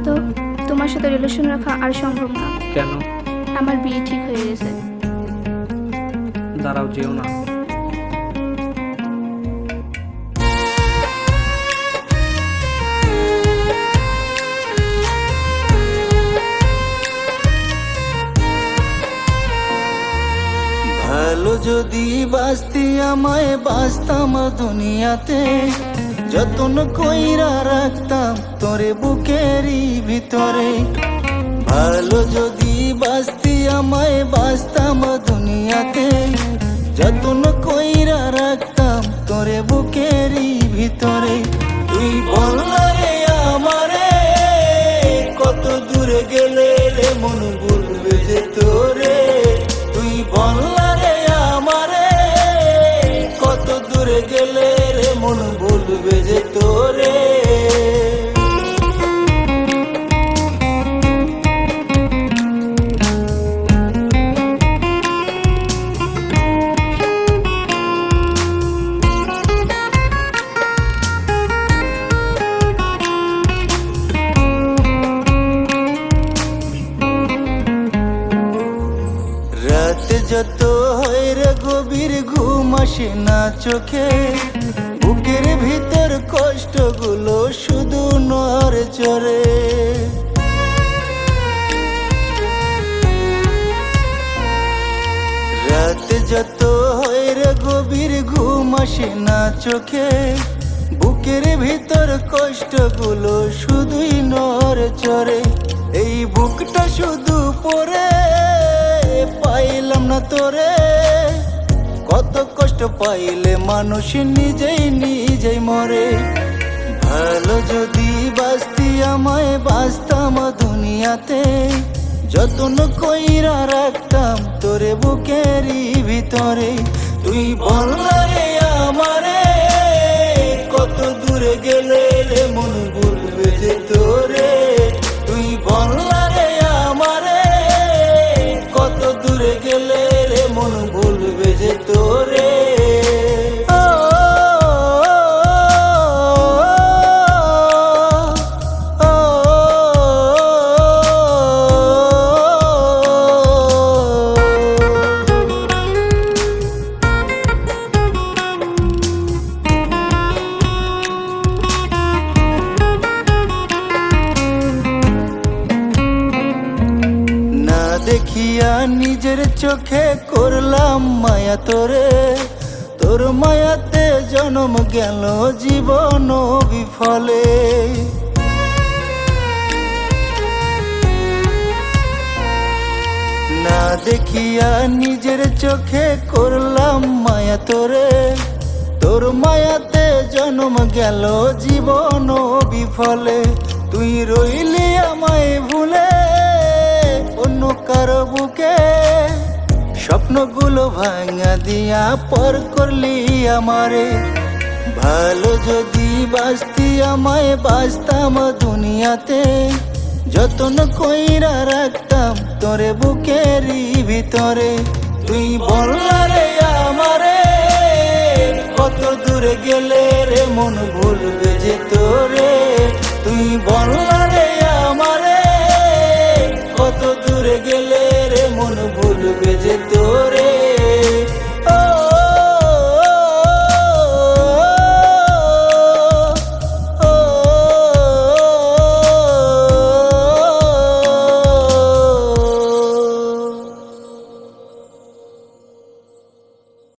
তো তোমার সাথে রিলেশন রাখা আর সম্ভব না। কেন? আমার বিয়ে ঠিক হয়ে গেছে। দাঁড়াও, যেও না। ভালো যদি বাঁচতি আমায় বাঁচতাম দুনিয়াতে, যতন কইরা রাখতাম তোরে বুকেরই ভিতরে। ভালো যদি বাঁচতি আমায় বাঁচতাম দুনিয়াতে, যতন কইরা রাখতাম তোরে বুকেরই ভিতরে। তুই বললা রে আমারে কত দূরে গেলে রে মন বলবে যে তোরে। তুই বললা রে আমারে কত দূরে গেলে রে মন বলবে যে তোরে। রাত যত হয় রে গভীর ঘুম আসে না চোখে, বুকের ভিতর কষ্টগুলো শুধু নড়ে চড়ে। রাত যত হয় রে গভীর ঘুম আসে না চোখে, বুকের ভিতর কষ্টগুলো শুধুই নড়ে চড়ে। এই বুকটা শুধু পড়ে পাইলাম না তোরে। কত কষ্ট পাইলে মানুষ নিজেই নিজেই মরে। ভালো যদি বাঁচতি আমায় বাঁচতাম দুনিয়াতে, যতন কইরা রাখতাম তোরে বুকেরই ভিতরে। তুই বললা রে আমারে কত দূরে গেলে রে মন বলবে যে তোরে। তুই বললা রে আমারে কত দূরে গেলে রে মন বলবে যে তোরে। দেখিয়া নিজের চোখে করলাম মায়া তোরে, তোর মায়াতে জন্ম গেল জীবন বিফলে। না দেখিয়া নিজের চোখে করলাম মায়া তোরে, তোর মায়াতে জন্ম গেল জীবন বিফলে। তুই রইলি আমায় ভুলে অন্য কারো বুকে, স্বপ্নগুলো ভাঙা দিয়া পর করলি আমারে। ভালো যদি বাঁচতি আমায় বাঁচতাম দুনিয়াতে, যতন কইরা রাখতাম তোরে বুকেরই ভিতরে। তুই বললা রে আমারে কত দূরে গেলে রে মন ভুলবে যে তোরে। তুই বললা রে